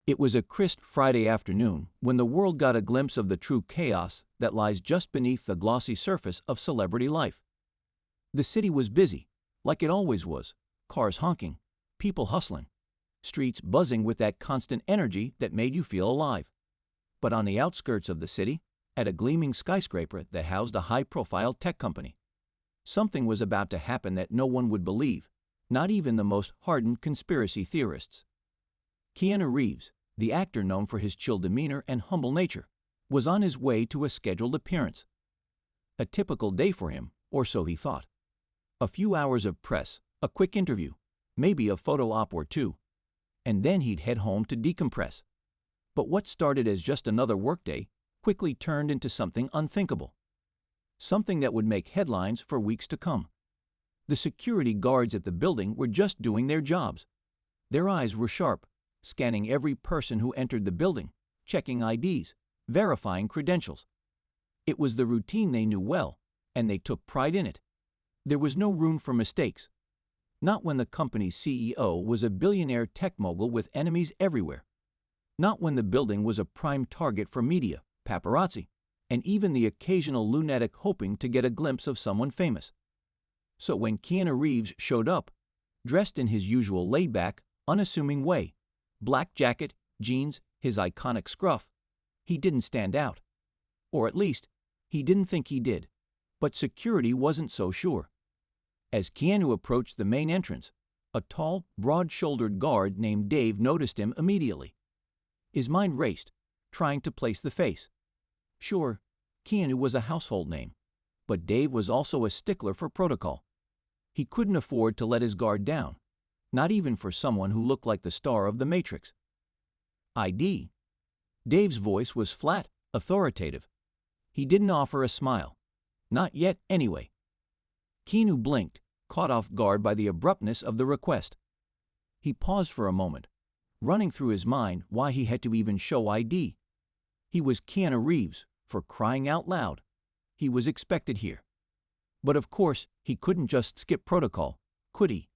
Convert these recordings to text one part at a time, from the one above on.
It was a crisp Friday afternoon when the world got a glimpse of the true chaos that lies just beneath the glossy surface of celebrity life. The city was busy, like it always was, cars honking, people hustling, streets buzzing with that constant energy that made you feel alive. But on the outskirts of the city, at a gleaming skyscraper that housed a high-profile tech company, something was about to happen that no one would believe, not even the most hardened conspiracy theorists. Keanu Reeves, the actor known for his chill demeanor and humble nature, was on his way to a scheduled appearance. A typical day for him, or so he thought. A few hours of press, a quick interview, maybe a photo op or two, and then he'd head home to decompress. But what started as just another workday quickly turned into something unthinkable. Something that would make headlines for weeks to come. The security guards at the building were just doing their jobs. Their eyes were sharp, scanning every person who entered the building, checking IDs, verifying credentials. It was the routine they knew well, and they took pride in it. There was no room for mistakes. Not when the company's CEO was a billionaire tech mogul with enemies everywhere. Not when the building was a prime target for media, paparazzi, and even the occasional lunatic hoping to get a glimpse of someone famous. So when Keanu Reeves showed up, dressed in his usual laid-back, unassuming way, black jacket, jeans, his iconic scruff, he didn't stand out. Or at least, he didn't think he did. But security wasn't so sure. As Keanu approached the main entrance, a tall, broad-shouldered guard named Dave noticed him immediately. His mind raced, trying to place the face. Sure, Keanu was a household name, but Dave was also a stickler for protocol. He couldn't afford to let his guard down, not even for someone who looked like the star of The Matrix. ID? Dave's voice was flat, authoritative. He didn't offer a smile. Not yet, anyway. Keanu blinked, caught off guard by the abruptness of the request. He paused for a moment, running through his mind why he had to even show ID. He was Keanu Reeves, for crying out loud. He was expected here. But of course, he couldn't just skip protocol, could he?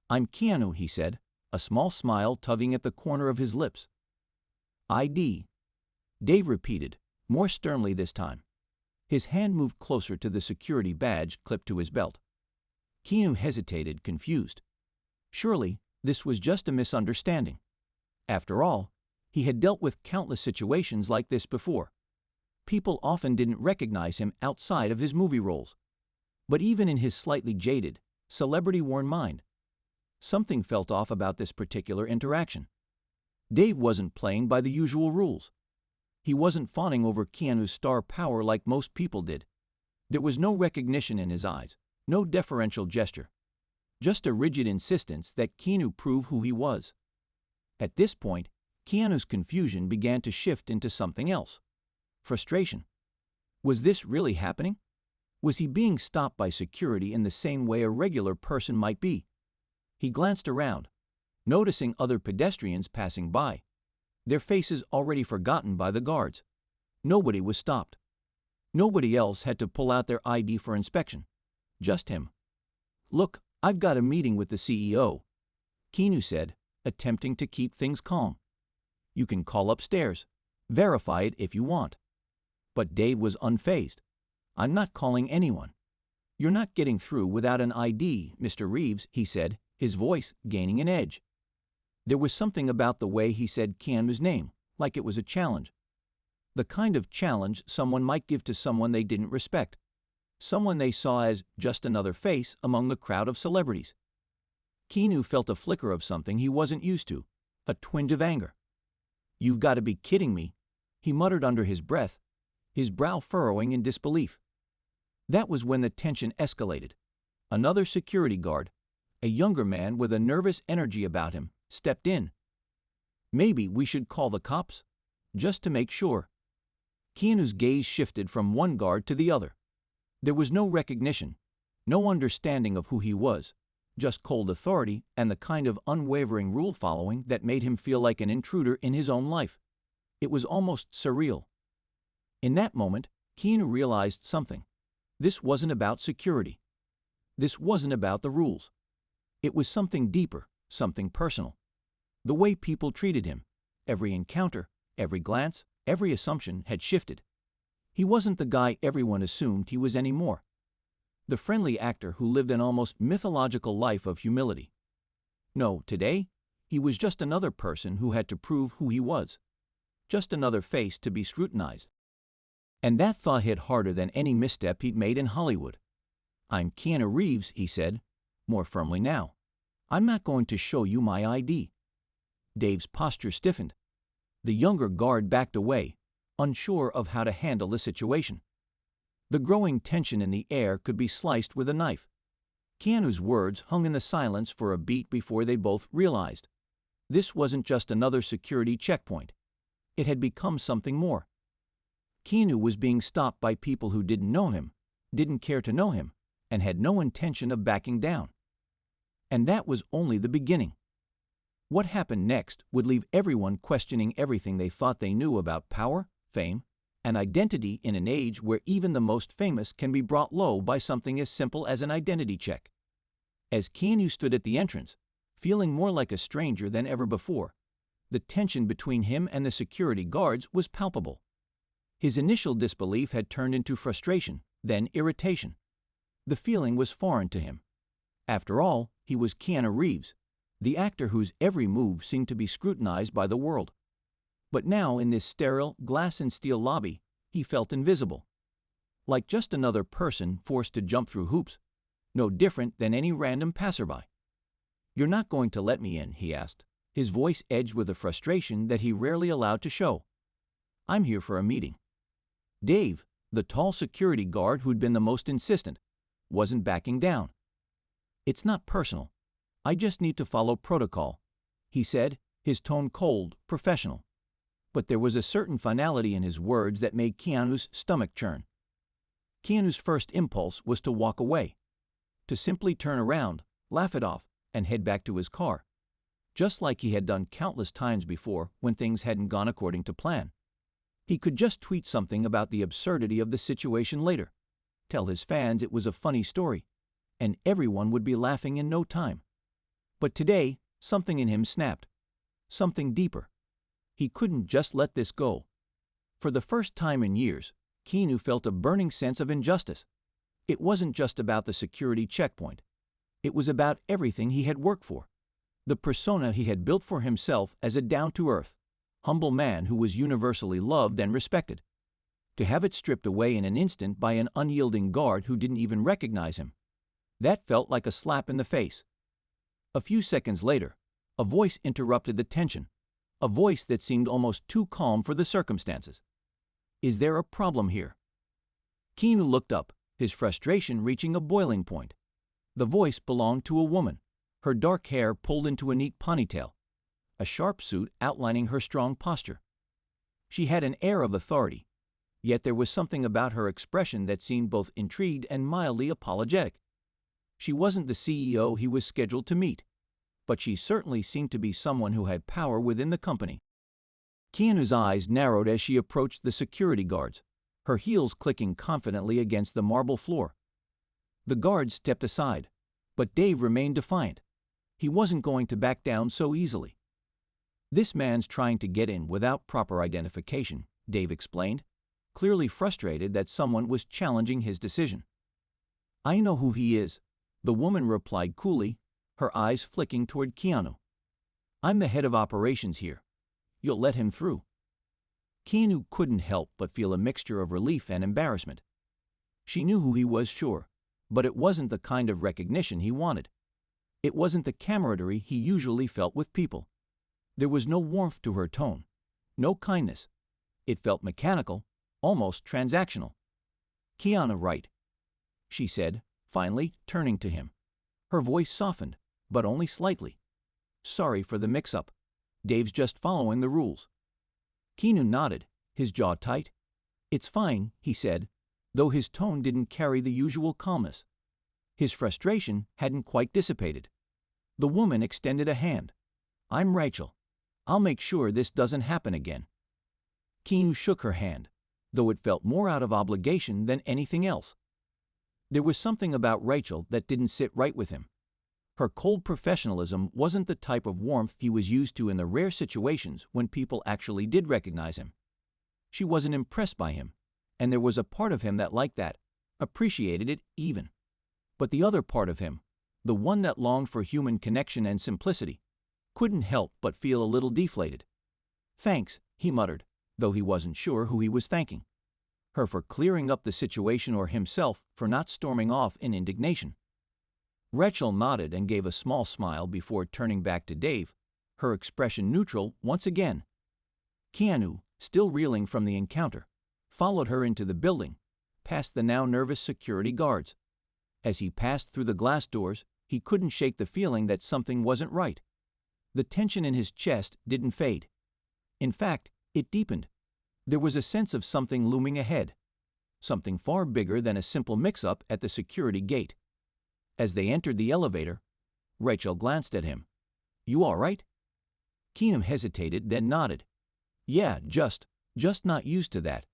I'm Keanu, he said, a small smile tugging at the corner of his lips. ID. Dave repeated, more sternly this time. His hand moved closer to the security badge clipped to his belt. Keanu hesitated, confused. Surely, this was just a misunderstanding. After all, he had dealt with countless situations like this before. People often didn't recognize him outside of his movie roles. But even in his slightly jaded, celebrity-worn mind, something felt off about this particular interaction. Dave wasn't playing by the usual rules. He wasn't fawning over Keanu's star power like most people did. There was no recognition in his eyes, no deferential gesture. Just a rigid insistence that Keanu prove who he was. At this point, Keanu's confusion began to shift into something else. Frustration. Was this really happening? Was he being stopped by security in the same way a regular person might be? He glanced around, noticing other pedestrians passing by, their faces already forgotten by the guards. Nobody was stopped. Nobody else had to pull out their ID for inspection. Just him. Look, I've got a meeting with the CEO, Keanu said, attempting to keep things calm. You can call upstairs. Verify it if you want. But Dave was unfazed. I'm not calling anyone. You're not getting through without an ID, Mr. Reeves, he said, his voice gaining an edge. There was something about the way he said Keanu's name, like it was a challenge. The kind of challenge someone might give to someone they didn't respect. Someone they saw as just another face among the crowd of celebrities. Keanu felt a flicker of something he wasn't used to, a twinge of anger. You've got to be kidding me, he muttered under his breath, his brow furrowing in disbelief. That was when the tension escalated. Another security guard, a younger man with a nervous energy about him, stepped in. Maybe we should call the cops? Just to make sure. Keanu's gaze shifted from one guard to the other. There was no recognition, no understanding of who he was, just cold authority and the kind of unwavering rule-following that made him feel like an intruder in his own life. It was almost surreal. In that moment, Keanu realized something. This wasn't about security. This wasn't about the rules. It was something deeper, something personal. The way people treated him, every encounter, every glance, every assumption had shifted. He wasn't the guy everyone assumed he was anymore. The friendly actor who lived an almost mythological life of humility. No, today, he was just another person who had to prove who he was. Just another face to be scrutinized. And that thought hit harder than any misstep he'd made in Hollywood. "I'm Keanu Reeves," he said, more firmly now. "I'm not going to show you my ID." Dave's posture stiffened. The younger guard backed away, unsure of how to handle the situation. The growing tension in the air could be sliced with a knife. Keanu's words hung in the silence for a beat before they both realized. This wasn't just another security checkpoint. It had become something more. Keanu was being stopped by people who didn't know him, didn't care to know him, and had no intention of backing down. And that was only the beginning. What happened next would leave everyone questioning everything they thought they knew about power, fame, and identity in an age where even the most famous can be brought low by something as simple as an identity check. As Keanu stood at the entrance, feeling more like a stranger than ever before, the tension between him and the security guards was palpable. His initial disbelief had turned into frustration, then irritation. The feeling was foreign to him. After all, he was Keanu Reeves, the actor whose every move seemed to be scrutinized by the world. But now, in this sterile, glass and steel lobby, he felt invisible. Like just another person forced to jump through hoops, no different than any random passerby. "You're not going to let me in?" he asked, his voice edged with a frustration that he rarely allowed to show. "I'm here for a meeting." Dave, the tall security guard who'd been the most insistent, wasn't backing down. "It's not personal. I just need to follow protocol," he said, his tone cold, professional. But there was a certain finality in his words that made Keanu's stomach churn. Keanu's first impulse was to walk away, to simply turn around, laugh it off, and head back to his car, just like he had done countless times before when things hadn't gone according to plan. He could just tweet something about the absurdity of the situation later, tell his fans it was a funny story, and everyone would be laughing in no time. But today, something in him snapped. Something deeper. He couldn't just let this go. For the first time in years, Keanu felt a burning sense of injustice. It wasn't just about the security checkpoint. It was about everything he had worked for. The persona he had built for himself as a down-to-earth, humble man who was universally loved and respected. To have it stripped away in an instant by an unyielding guard who didn't even recognize him. That felt like a slap in the face. A few seconds later, a voice interrupted the tension, a voice that seemed almost too calm for the circumstances. "Is there a problem here?" Keanu looked up, his frustration reaching a boiling point. The voice belonged to a woman, her dark hair pulled into a neat ponytail, a sharp suit outlining her strong posture. She had an air of authority, yet there was something about her expression that seemed both intrigued and mildly apologetic. She wasn't the CEO he was scheduled to meet, but she certainly seemed to be someone who had power within the company. Keanu's eyes narrowed as she approached the security guards, her heels clicking confidently against the marble floor. The guards stepped aside, but Dave remained defiant. He wasn't going to back down so easily. "This man's trying to get in without proper identification," Dave explained, clearly frustrated that someone was challenging his decision. "I know who he is," the woman replied coolly, her eyes flicking toward Keanu. "I'm the head of operations here. You'll let him through." Keanu couldn't help but feel a mixture of relief and embarrassment. She knew who he was, sure, but it wasn't the kind of recognition he wanted. It wasn't the camaraderie he usually felt with people. There was no warmth to her tone, no kindness. It felt mechanical, almost transactional. "Keanu, right," she said, finally turning to him. Her voice softened, but only slightly. "Sorry for the mix-up. Dave's just following the rules." Keanu nodded, his jaw tight. "It's fine," he said, though his tone didn't carry the usual calmness. His frustration hadn't quite dissipated. The woman extended a hand. "I'm Rachel. I'll make sure this doesn't happen again." Keanu shook her hand, though it felt more out of obligation than anything else. There was something about Rachel that didn't sit right with him. Her cold professionalism wasn't the type of warmth he was used to in the rare situations when people actually did recognize him. She wasn't impressed by him, and there was a part of him that liked that, appreciated it even. But the other part of him, the one that longed for human connection and simplicity, couldn't help but feel a little deflated. "Thanks," he muttered, though he wasn't sure who he was thanking. Her for clearing up the situation or himself for not storming off in indignation. Rachel nodded and gave a small smile before turning back to Dave, her expression neutral once again. Keanu, still reeling from the encounter, followed her into the building, past the now nervous security guards. As he passed through the glass doors, he couldn't shake the feeling that something wasn't right. The tension in his chest didn't fade. In fact, it deepened. There was a sense of something looming ahead, something far bigger than a simple mix-up at the security gate. As they entered the elevator, Rachel glanced at him. "You all right?" Keanu hesitated, then nodded. "Yeah, just not used to that.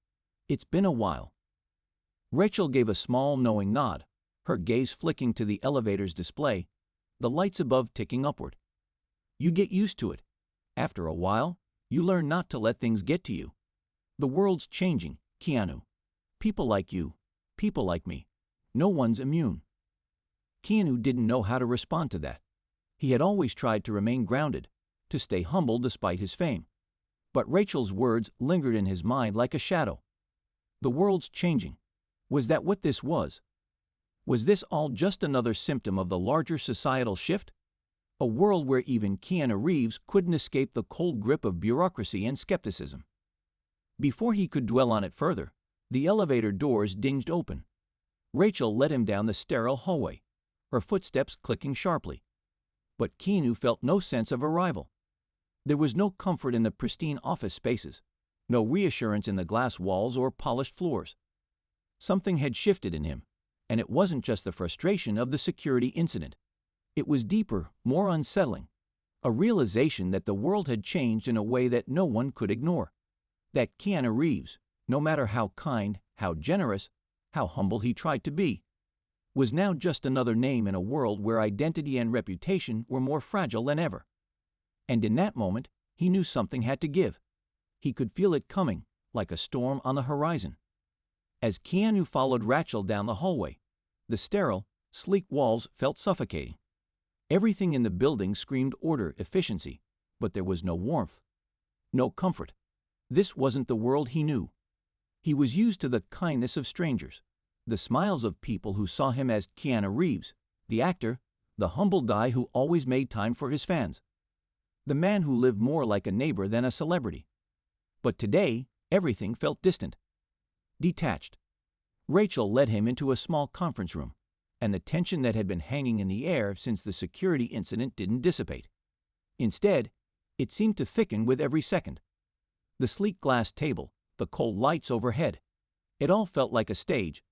It's been a while." Rachel gave a small, knowing nod, her gaze flicking to the elevator's display, the lights above ticking upward. "You get used to it. After a while, you learn not to let things get to you. The world's changing, Keanu. People like you, people like me. No one's immune." Keanu didn't know how to respond to that. He had always tried to remain grounded, to stay humble despite his fame. But Rachel's words lingered in his mind like a shadow. The world's changing. Was that what this was? Was this all just another symptom of the larger societal shift? A world where even Keanu Reeves couldn't escape the cold grip of bureaucracy and skepticism. Before he could dwell on it further, the elevator doors dinged open. Rachel led him down the sterile hallway, her footsteps clicking sharply. But Keanu felt no sense of arrival. There was no comfort in the pristine office spaces, no reassurance in the glass walls or polished floors. Something had shifted in him, and it wasn't just the frustration of the security incident. It was deeper, more unsettling, a realization that the world had changed in a way that no one could ignore. That Keanu Reeves, no matter how kind, how generous, how humble he tried to be, was now just another name in a world where identity and reputation were more fragile than ever. And in that moment, he knew something had to give. He could feel it coming, like a storm on the horizon. As Keanu followed Rachel down the hallway, the sterile, sleek walls felt suffocating. Everything in the building screamed order, efficiency, but there was no warmth, no comfort. This wasn't the world he knew. He was used to the kindness of strangers, the smiles of people who saw him as Keanu Reeves, the actor, the humble guy who always made time for his fans, the man who lived more like a neighbor than a celebrity. But today, everything felt distant, detached. Rachel led him into a small conference room, and the tension that had been hanging in the air since the security incident didn't dissipate. Instead, it seemed to thicken with every second. The sleek glass table, the cold lights overhead, it all felt like a stage,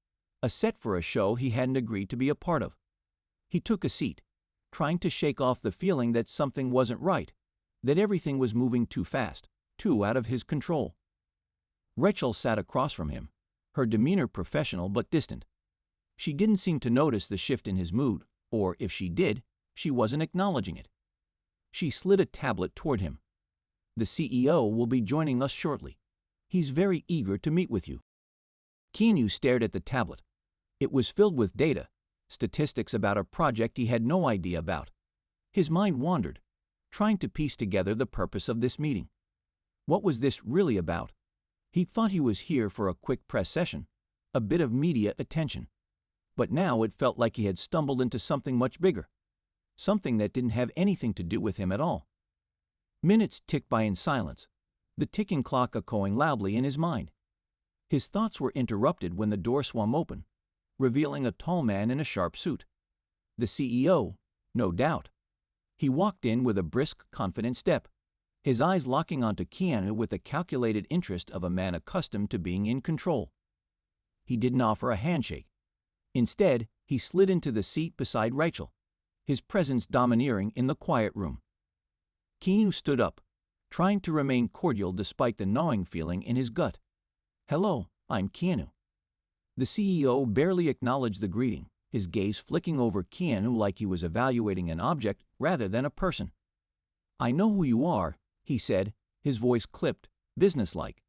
a set for a show he hadn't agreed to be a part of. He took a seat, trying to shake off the feeling that something wasn't right, that everything was moving too fast, too out of his control. Rachel sat across from him, her demeanor professional but distant. She didn't seem to notice the shift in his mood, or if she did, she wasn't acknowledging it. She slid a tablet toward him. "The CEO will be joining us shortly. He's very eager to meet with you." Keanu stared at the tablet. It was filled with data, statistics about a project he had no idea about. His mind wandered, trying to piece together the purpose of this meeting. What was this really about? He thought he was here for a quick press session, a bit of media attention. But now it felt like he had stumbled into something much bigger, something that didn't have anything to do with him at all. Minutes ticked by in silence, the ticking clock echoing loudly in his mind. His thoughts were interrupted when the door swung open, revealing a tall man in a sharp suit. The CEO, no doubt. He walked in with a brisk, confident step, his eyes locking onto Keanu with the calculated interest of a man accustomed to being in control. He didn't offer a handshake. Instead, he slid into the seat beside Rachel, his presence domineering in the quiet room. Keanu stood up, trying to remain cordial despite the gnawing feeling in his gut. "Hello, I'm Keanu." The CEO barely acknowledged the greeting, his gaze flicking over Keanu like he was evaluating an object rather than a person. "I know who you are," he said, his voice clipped, businesslike.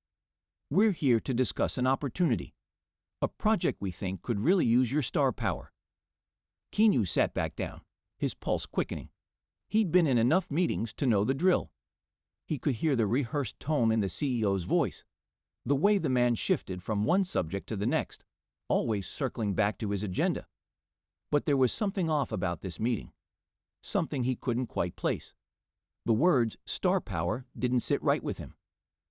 "We're here to discuss an opportunity. A project we think could really use your star power." Keanu sat back down, his pulse quickening. He'd been in enough meetings to know the drill. He could hear the rehearsed tone in the CEO's voice, the way the man shifted from one subject to the next, always circling back to his agenda. But there was something off about this meeting, something he couldn't quite place. The words "star power" didn't sit right with him.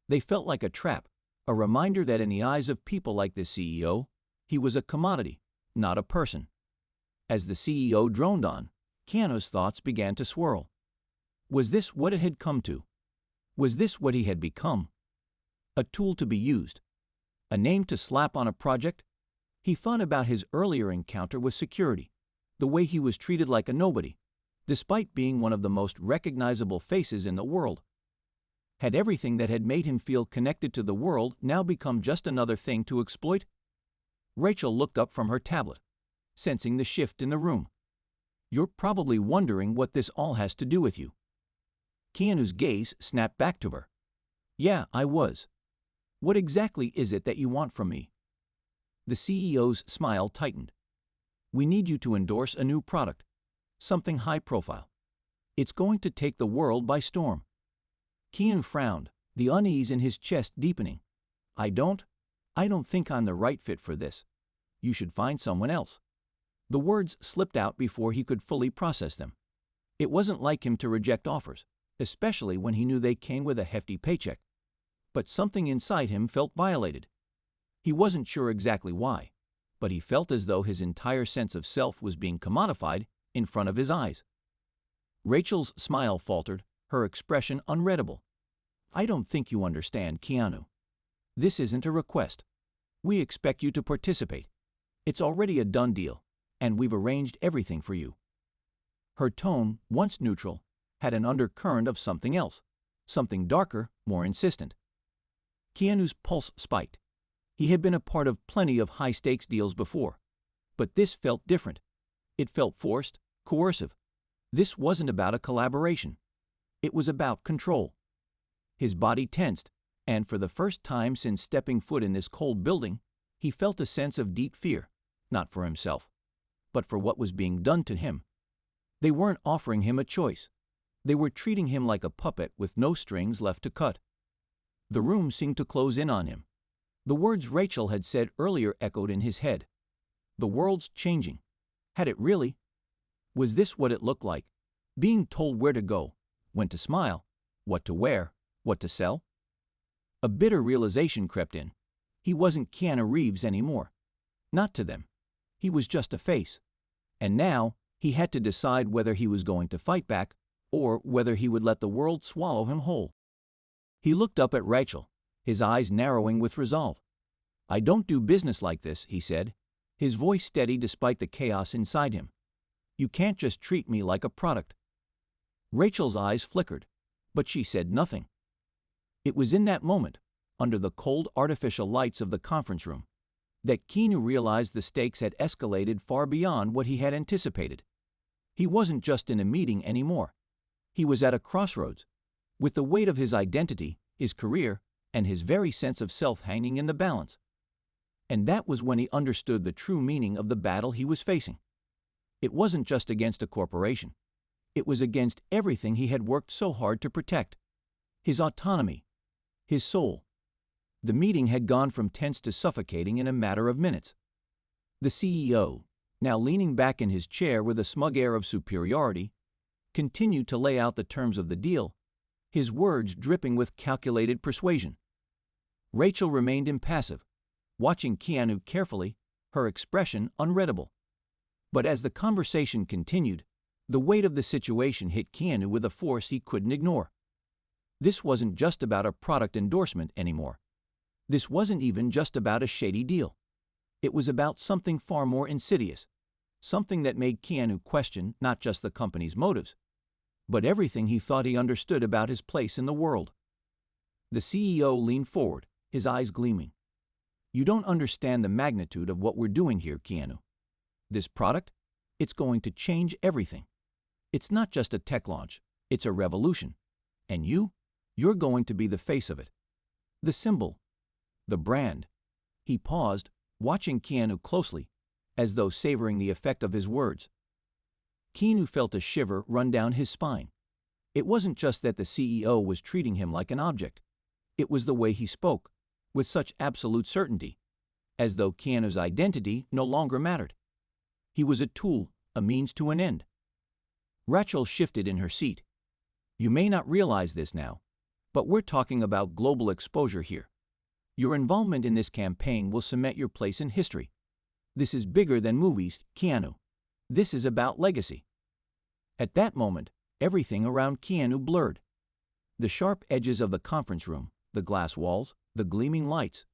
They felt like a trap, a reminder that in the eyes of people like the CEO, he was a commodity, not a person. As the CEO droned on, Keanu's thoughts began to swirl. Was this what it had come to? Was this what he had become? A tool to be used? A name to slap on a project? He thought about his earlier encounter with security, the way he was treated like a nobody, despite being one of the most recognizable faces in the world. Had everything that had made him feel connected to the world now become just another thing to exploit? Rachel looked up from her tablet, sensing the shift in the room. "You're probably wondering what this all has to do with you." Keanu's gaze snapped back to her. "Yeah, I was. What exactly is it that you want from me?" The CEO's smile tightened. "We need you to endorse a new product, something high profile. It's going to take the world by storm." Keanu frowned, the unease in his chest deepening. I don't think I'm the right fit for this. You should find someone else." The words slipped out before he could fully process them. It wasn't like him to reject offers, especially when he knew they came with a hefty paycheck. But something inside him felt violated. He wasn't sure exactly why, but he felt as though his entire sense of self was being commodified in front of his eyes. Rachel's smile faltered, her expression unreadable. "I don't think you understand, Keanu. This isn't a request. We expect you to participate. It's already a done deal, and we've arranged everything for you." Her tone, once neutral, had an undercurrent of something else, something darker, more insistent. Keanu's pulse spiked. He had been a part of plenty of high-stakes deals before, but this felt different. It felt forced, coercive. This wasn't about a collaboration. It was about control. His body tensed, and for the first time since stepping foot in this cold building, he felt a sense of deep fear, not for himself, but for what was being done to him. They weren't offering him a choice. They were treating him like a puppet with no strings left to cut. The room seemed to close in on him. The words Rachel had said earlier echoed in his head. The world's changing. Had it really? Was this what it looked like? Being told where to go, when to smile, what to wear, what to sell? A bitter realization crept in. He wasn't Keanu Reeves anymore. Not to them. He was just a face. And now he had to decide whether he was going to fight back or whether he would let the world swallow him whole. He looked up at Rachel, his eyes narrowing with resolve. "I don't do business like this," he said, his voice steady despite the chaos inside him. "You can't just treat me like a product." Rachel's eyes flickered, but she said nothing. It was in that moment, under the cold artificial lights of the conference room, that Keanu realized the stakes had escalated far beyond what he had anticipated. He wasn't just in a meeting anymore. He was at a crossroads, with the weight of his identity, his career, and his very sense of self hanging in the balance. And that was when he understood the true meaning of the battle he was facing. It wasn't just against a corporation. It was against everything he had worked so hard to protect. His autonomy, his soul. The meeting had gone from tense to suffocating in a matter of minutes. The CEO, now leaning back in his chair with a smug air of superiority, continued to lay out the terms of the deal, his words dripping with calculated persuasion. Rachel remained impassive, watching Keanu carefully, her expression unreadable. But as the conversation continued, the weight of the situation hit Keanu with a force he couldn't ignore. This wasn't just about a product endorsement anymore. This wasn't even just about a shady deal. It was about something far more insidious, something that made Keanu question not just the company's motives, but everything he thought he understood about his place in the world. The CEO leaned forward, his eyes gleaming. "You don't understand the magnitude of what we're doing here, Keanu. This product? It's going to change everything. It's not just a tech launch, it's a revolution. And you're going to be the face of it. The symbol, the brand. He paused, watching Keanu closely, as though savoring the effect of his words. Keanu felt a shiver run down his spine. It wasn't just that the CEO was treating him like an object. It was the way he spoke, with such absolute certainty, as though Keanu's identity no longer mattered. He was a tool, a means to an end. Rachel shifted in her seat. You may not realize this now, but we're talking about global exposure here. Your involvement in this campaign will cement your place in history. This is bigger than movies, Keanu. This is about legacy. At that moment, everything around Keanu blurred. The sharp edges of the conference room, the glass walls, the gleaming lights,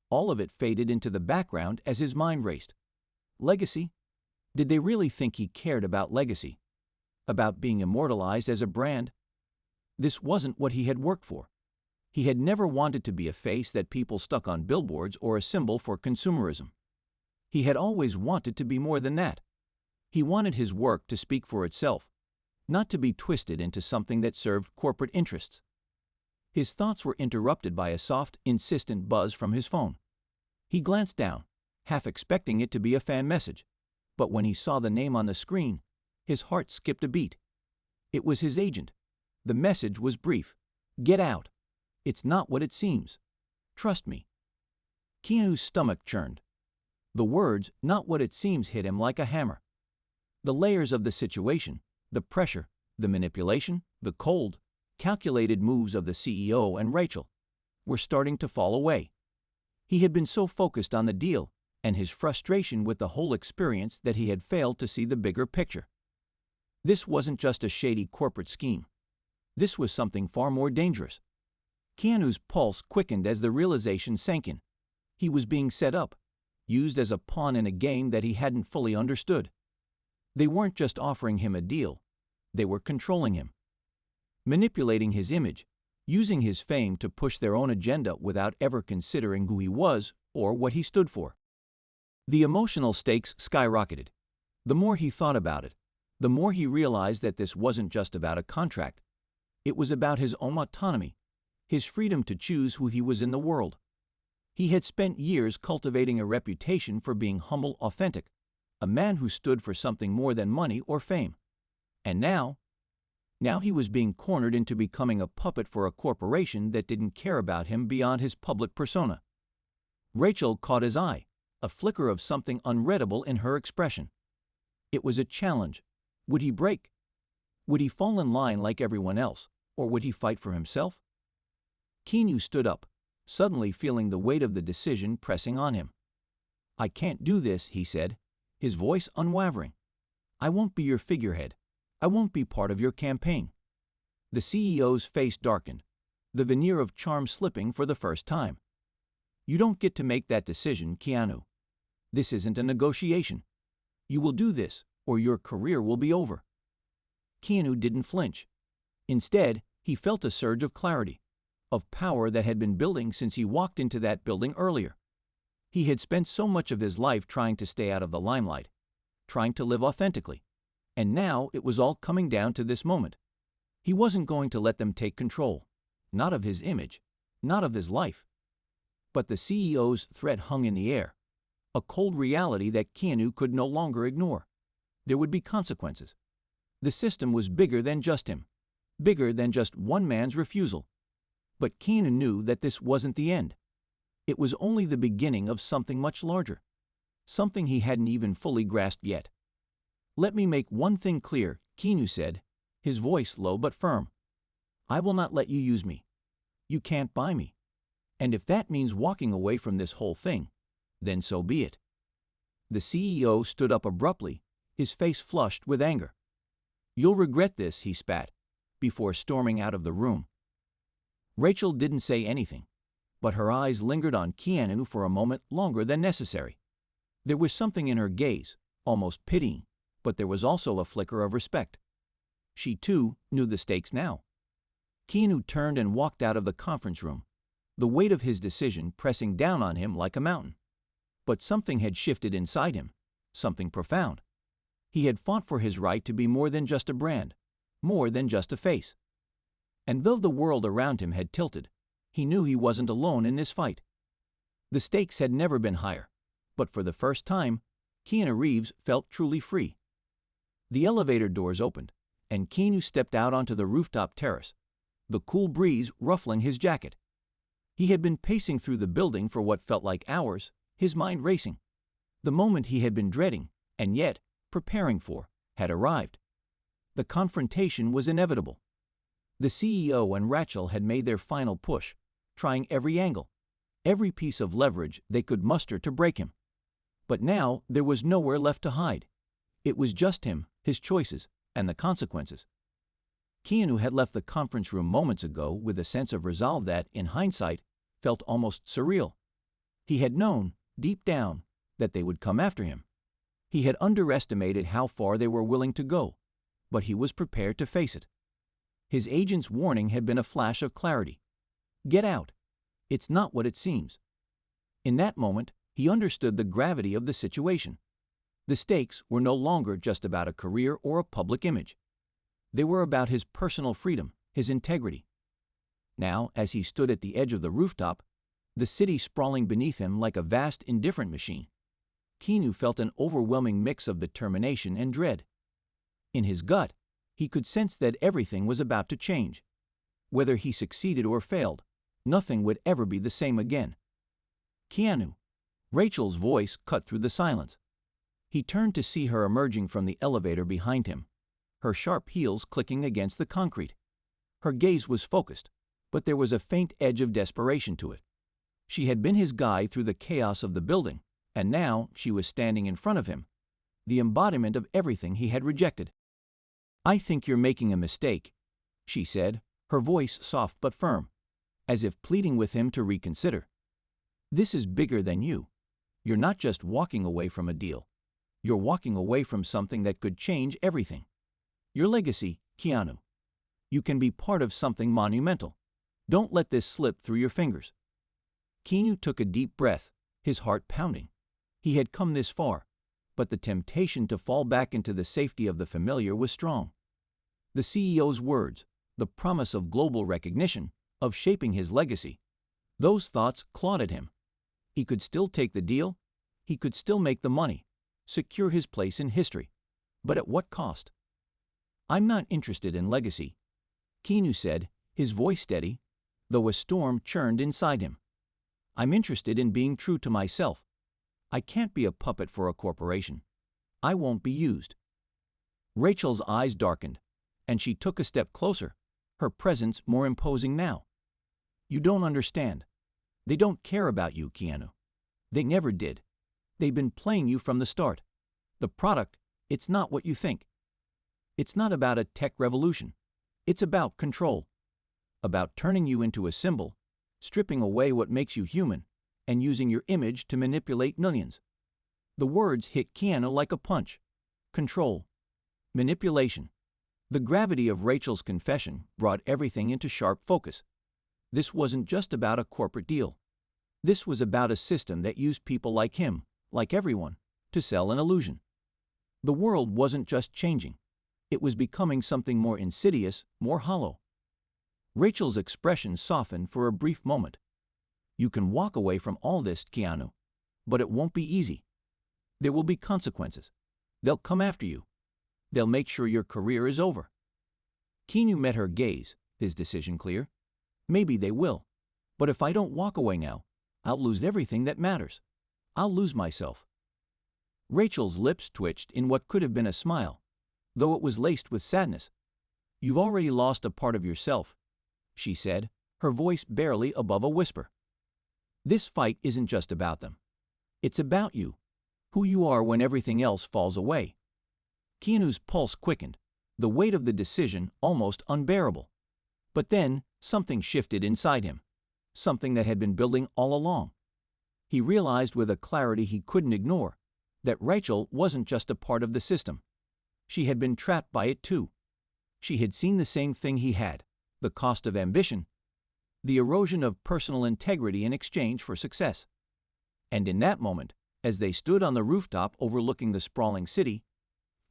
all of it faded into the background as his mind raced. Legacy? Did they really think he cared about legacy? About being immortalized as a brand? This wasn't what he had worked for. He had never wanted to be a face that people stuck on billboards or a symbol for consumerism. He had always wanted to be more than that. He wanted his work to speak for itself, not to be twisted into something that served corporate interests. His thoughts were interrupted by a soft, insistent buzz from his phone. He glanced down, half expecting it to be a fan message, but when he saw the name on the screen, his heart skipped a beat. It was his agent. The message was brief. Get out. It's not what it seems. Trust me. Keanu's stomach churned. The words, not what it seems, hit him like a hammer. The layers of the situation, the pressure, the manipulation, the cold, calculated moves of the CEO and Rachel were starting to fall away. He had been so focused on the deal and his frustration with the whole experience that he had failed to see the bigger picture. This wasn't just a shady corporate scheme. This was something far more dangerous. Keanu's pulse quickened as the realization sank in. He was being set up, used as a pawn in a game that he hadn't fully understood. They weren't just offering him a deal. They were controlling him, manipulating his image, using his fame to push their own agenda without ever considering who he was or what he stood for. The emotional stakes skyrocketed. The more he thought about it, the more he realized that this wasn't just about a contract. It was about his own autonomy, his freedom to choose who he was in the world. He had spent years cultivating a reputation for being humble, authentic, a man who stood for something more than money or fame. And now he was being cornered into becoming a puppet for a corporation that didn't care about him beyond his public persona. Rachel caught his eye, a flicker of something unreadable in her expression. It was a challenge. Would he break? Would he fall in line like everyone else, or would he fight for himself? Keanu stood up, suddenly feeling the weight of the decision pressing on him. I can't do this, he said, his voice unwavering. I won't be your figurehead. I won't be part of your campaign. The CEO's face darkened, the veneer of charm slipping for the first time. You don't get to make that decision, Keanu. This isn't a negotiation. You will do this, or your career will be over. Keanu didn't flinch. Instead, he felt a surge of clarity, of power that had been building since he walked into that building earlier. He had spent so much of his life trying to stay out of the limelight, trying to live authentically, and now it was all coming down to this moment. He wasn't going to let them take control, not of his image, not of his life. But the CEO's threat hung in the air, a cold reality that Keanu could no longer ignore. There would be consequences. The system was bigger than just him, bigger than just one man's refusal. But Keanu knew that this wasn't the end. It was only the beginning of something much larger, something he hadn't even fully grasped yet. Let me make one thing clear, Keanu said, his voice low but firm. I will not let you use me. You can't buy me. And if that means walking away from this whole thing, then so be it. The CEO stood up abruptly, his face flushed with anger. You'll regret this, he spat, before storming out of the room. Rachel didn't say anything, but her eyes lingered on Keanu for a moment longer than necessary. There was something in her gaze, almost pitying, but there was also a flicker of respect. She, too, knew the stakes now. Keanu turned and walked out of the conference room, the weight of his decision pressing down on him like a mountain. But something had shifted inside him, something profound. He had fought for his right to be more than just a brand, more than just a face. And though the world around him had tilted, he knew he wasn't alone in this fight. The stakes had never been higher, but for the first time, Keanu Reeves felt truly free. The elevator doors opened, and Keanu stepped out onto the rooftop terrace, the cool breeze ruffling his jacket. He had been pacing through the building for what felt like hours, his mind racing. The moment he had been dreading, and yet preparing for, had arrived. The confrontation was inevitable. The CEO and Rachel had made their final push, trying every angle, every piece of leverage they could muster to break him. But now there was nowhere left to hide. It was just him, his choices, and the consequences. Keanu had left the conference room moments ago with a sense of resolve that, in hindsight, felt almost surreal. He had known, deep down, that they would come after him. He had underestimated how far they were willing to go, but he was prepared to face it. His agent's warning had been a flash of clarity. Get out. It's not what it seems. In that moment, he understood the gravity of the situation. The stakes were no longer just about a career or a public image. They were about his personal freedom, his integrity. Now, as he stood at the edge of the rooftop, the city sprawling beneath him like a vast, indifferent machine, Keanu felt an overwhelming mix of determination and dread. In his gut, he could sense that everything was about to change. Whether he succeeded or failed, nothing would ever be the same again. Keanu. Rachel's voice cut through the silence. He turned to see her emerging from the elevator behind him, her sharp heels clicking against the concrete. Her gaze was focused, but there was a faint edge of desperation to it. She had been his guide through the chaos of the building, and now she was standing in front of him, the embodiment of everything he had rejected. "I think you're making a mistake," she said, her voice soft but firm, as if pleading with him to reconsider. "This is bigger than you. You're not just walking away from a deal. You're walking away from something that could change everything. Your legacy, Keanu. You can be part of something monumental. Don't let this slip through your fingers." Keanu took a deep breath, his heart pounding. He had come this far, but the temptation to fall back into the safety of the familiar was strong. The CEO's words, the promise of global recognition, of shaping his legacy, those thoughts clawed at him. He could still take the deal, he could still make the money, secure his place in history, but at what cost? "I'm not interested in legacy," Keanu said, his voice steady, though a storm churned inside him. "I'm interested in being true to myself. I can't be a puppet for a corporation. I won't be used." Rachel's eyes darkened, and she took a step closer, her presence more imposing now. "You don't understand. They don't care about you, Keanu. They never did. They've been playing you from the start. The product, it's not what you think. It's not about a tech revolution. It's about control. About turning you into a symbol, stripping away what makes you human, and using your image to manipulate millions." The words hit Keanu like a punch. Control. Manipulation. The gravity of Rachel's confession brought everything into sharp focus. This wasn't just about a corporate deal. This was about a system that used people like him, like everyone, to sell an illusion. The world wasn't just changing. It was becoming something more insidious, more hollow. Rachel's expression softened for a brief moment. "You can walk away from all this, Keanu, but it won't be easy. There will be consequences. They'll come after you. They'll make sure your career is over." Keanu met her gaze, his decision clear. "Maybe they will, but if I don't walk away now, I'll lose everything that matters. I'll lose myself." Rachel's lips twitched in what could have been a smile, though it was laced with sadness. "You've already lost a part of yourself," she said, her voice barely above a whisper. "This fight isn't just about them. It's about you, who you are when everything else falls away." Keanu's pulse quickened, the weight of the decision almost unbearable. But then something shifted inside him, something that had been building all along. He realized with a clarity he couldn't ignore that Rachel wasn't just a part of the system. She had been trapped by it too. She had seen the same thing he had, the cost of ambition, the erosion of personal integrity in exchange for success. And in that moment, As they stood on the rooftop overlooking the sprawling city,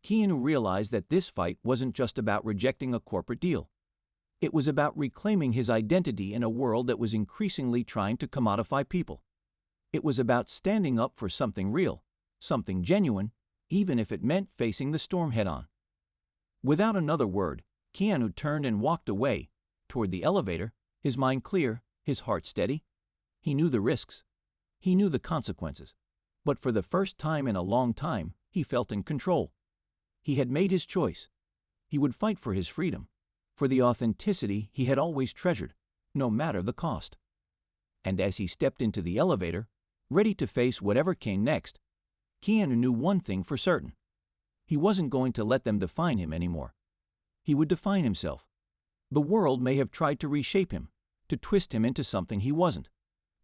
Keanu realized that this fight wasn't just about rejecting a corporate deal. It was about reclaiming his identity in a world that was increasingly trying to commodify people. It was about standing up for something real, something genuine, even if it meant facing the storm head-on. Without another word, Keanu turned and walked away, toward the elevator, his mind clear, his heart steady. He knew the risks. He knew the consequences. But for the first time in a long time, he felt in control. He had made his choice. He would fight for his freedom, for the authenticity he had always treasured, no matter the cost. And as he stepped into the elevator, ready to face whatever came next, Keanu knew one thing for certain. He wasn't going to let them define him anymore. He would define himself. The world may have tried to reshape him, to twist him into something he wasn't,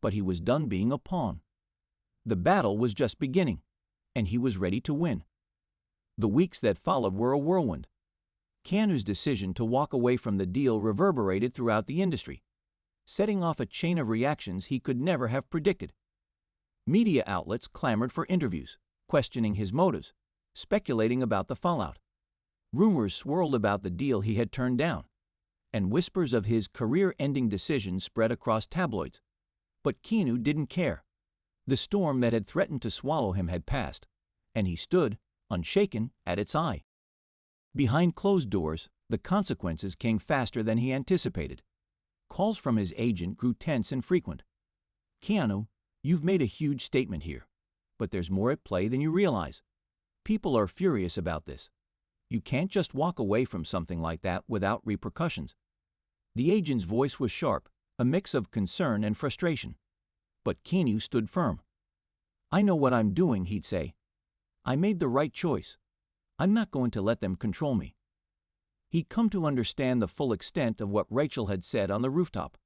but he was done being a pawn. The battle was just beginning, and he was ready to win. The weeks that followed were a whirlwind. Keanu's decision to walk away from the deal reverberated throughout the industry, setting off a chain of reactions he could never have predicted. Media outlets clamored for interviews, questioning his motives, speculating about the fallout. Rumors swirled about the deal he had turned down, and whispers of his career-ending decision spread across tabloids. But Keanu didn't care. The storm that had threatened to swallow him had passed, and he stood, unshaken, at its eye. Behind closed doors, the consequences came faster than he anticipated. Calls from his agent grew tense and frequent. "Keanu, you've made a huge statement here, but there's more at play than you realize. People are furious about this. You can't just walk away from something like that without repercussions." The agent's voice was sharp, a mix of concern and frustration. But Keanu stood firm. "I know what I'm doing," he'd say. "I made the right choice. I'm not going to let them control me." He'd come to understand the full extent of what Rachel had said on the rooftop.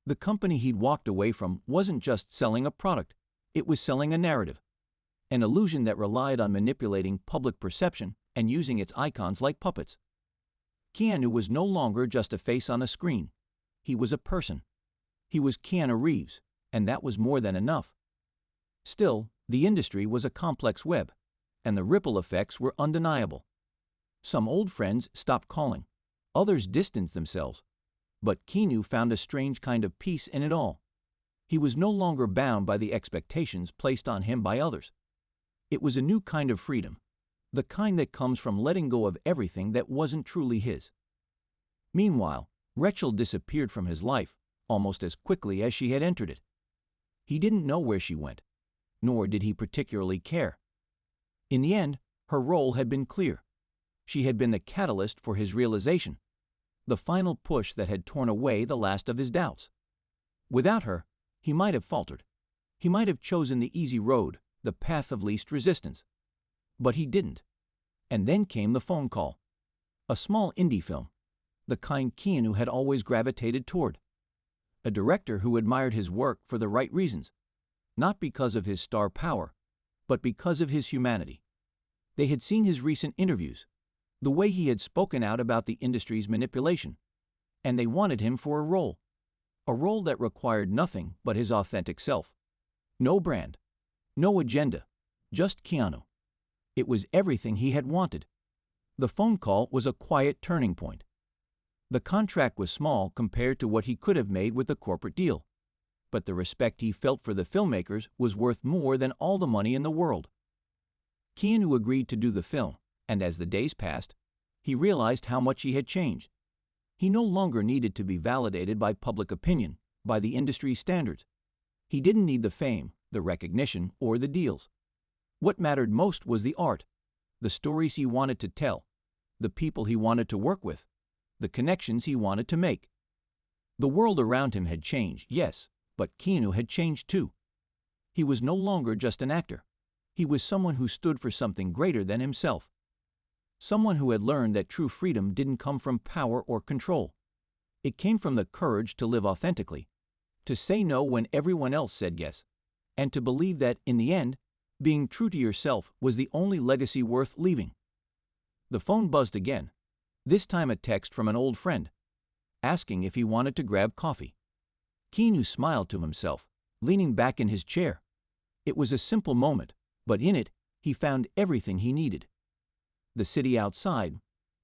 The company he'd walked away from wasn't just selling a product, it was selling a narrative, an illusion that relied on manipulating public perception and using its icons like puppets. Keanu was no longer just a face on a screen. He was a person. He was Keanu Reeves, and that was more than enough. Still, the industry was a complex web, and the ripple effects were undeniable. Some old friends stopped calling, others distanced themselves, but Keanu found a strange kind of peace in it all. He was no longer bound by the expectations placed on him by others. It was a new kind of freedom, the kind that comes from letting go of everything that wasn't truly his. Meanwhile, Rachel disappeared from his life almost as quickly as she had entered it. He didn't know where she went, nor did he particularly care. In the end, her role had been clear. She had been the catalyst for his realization, the final push that had torn away the last of his doubts. Without her, he might have faltered. He might have chosen the easy road, the path of least resistance. But he didn't. And then came the phone call. A small indie film, the kind Keanu had always gravitated toward. A director who admired his work for the right reasons, not because of his star power, but because of his humanity. They had seen his recent interviews, the way he had spoken out about the industry's manipulation, and they wanted him for a role that required nothing but his authentic self. No brand, no agenda, just Keanu. It was everything he had wanted. The phone call was a quiet turning point. The contract was small compared to what he could have made with the corporate deal, but the respect he felt for the filmmakers was worth more than all the money in the world. Keanu agreed to do the film, and as the days passed, he realized how much he had changed. He no longer needed to be validated by public opinion, by the industry's standards. He didn't need the fame, the recognition, or the deals. What mattered most was the art, the stories he wanted to tell, the people he wanted to work with, the connections he wanted to make. The world around him had changed, yes, but Keanu had changed too. He was no longer just an actor. He was someone who stood for something greater than himself. Someone who had learned that true freedom didn't come from power or control. It came from the courage to live authentically, to say no when everyone else said yes, and to believe that, in the end, being true to yourself was the only legacy worth leaving. The phone buzzed again, this time a text from an old friend, asking if he wanted to grab coffee. Keanu smiled to himself, leaning back in his chair. It was a simple moment, but in it, he found everything he needed. The city outside,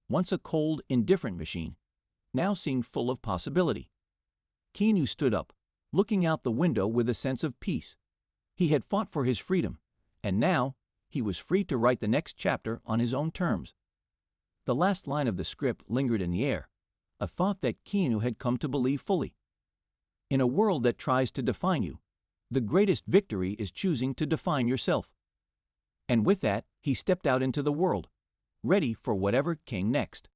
once a cold, indifferent machine, now seemed full of possibility. Keanu stood up, looking out the window with a sense of peace. He had fought for his freedom, and now he was free to write the next chapter on his own terms. The last line of the script lingered in the air, a thought that Keanu had come to believe fully. In a world that tries to define you, the greatest victory is choosing to define yourself. And with that, he stepped out into the world, ready for whatever came next.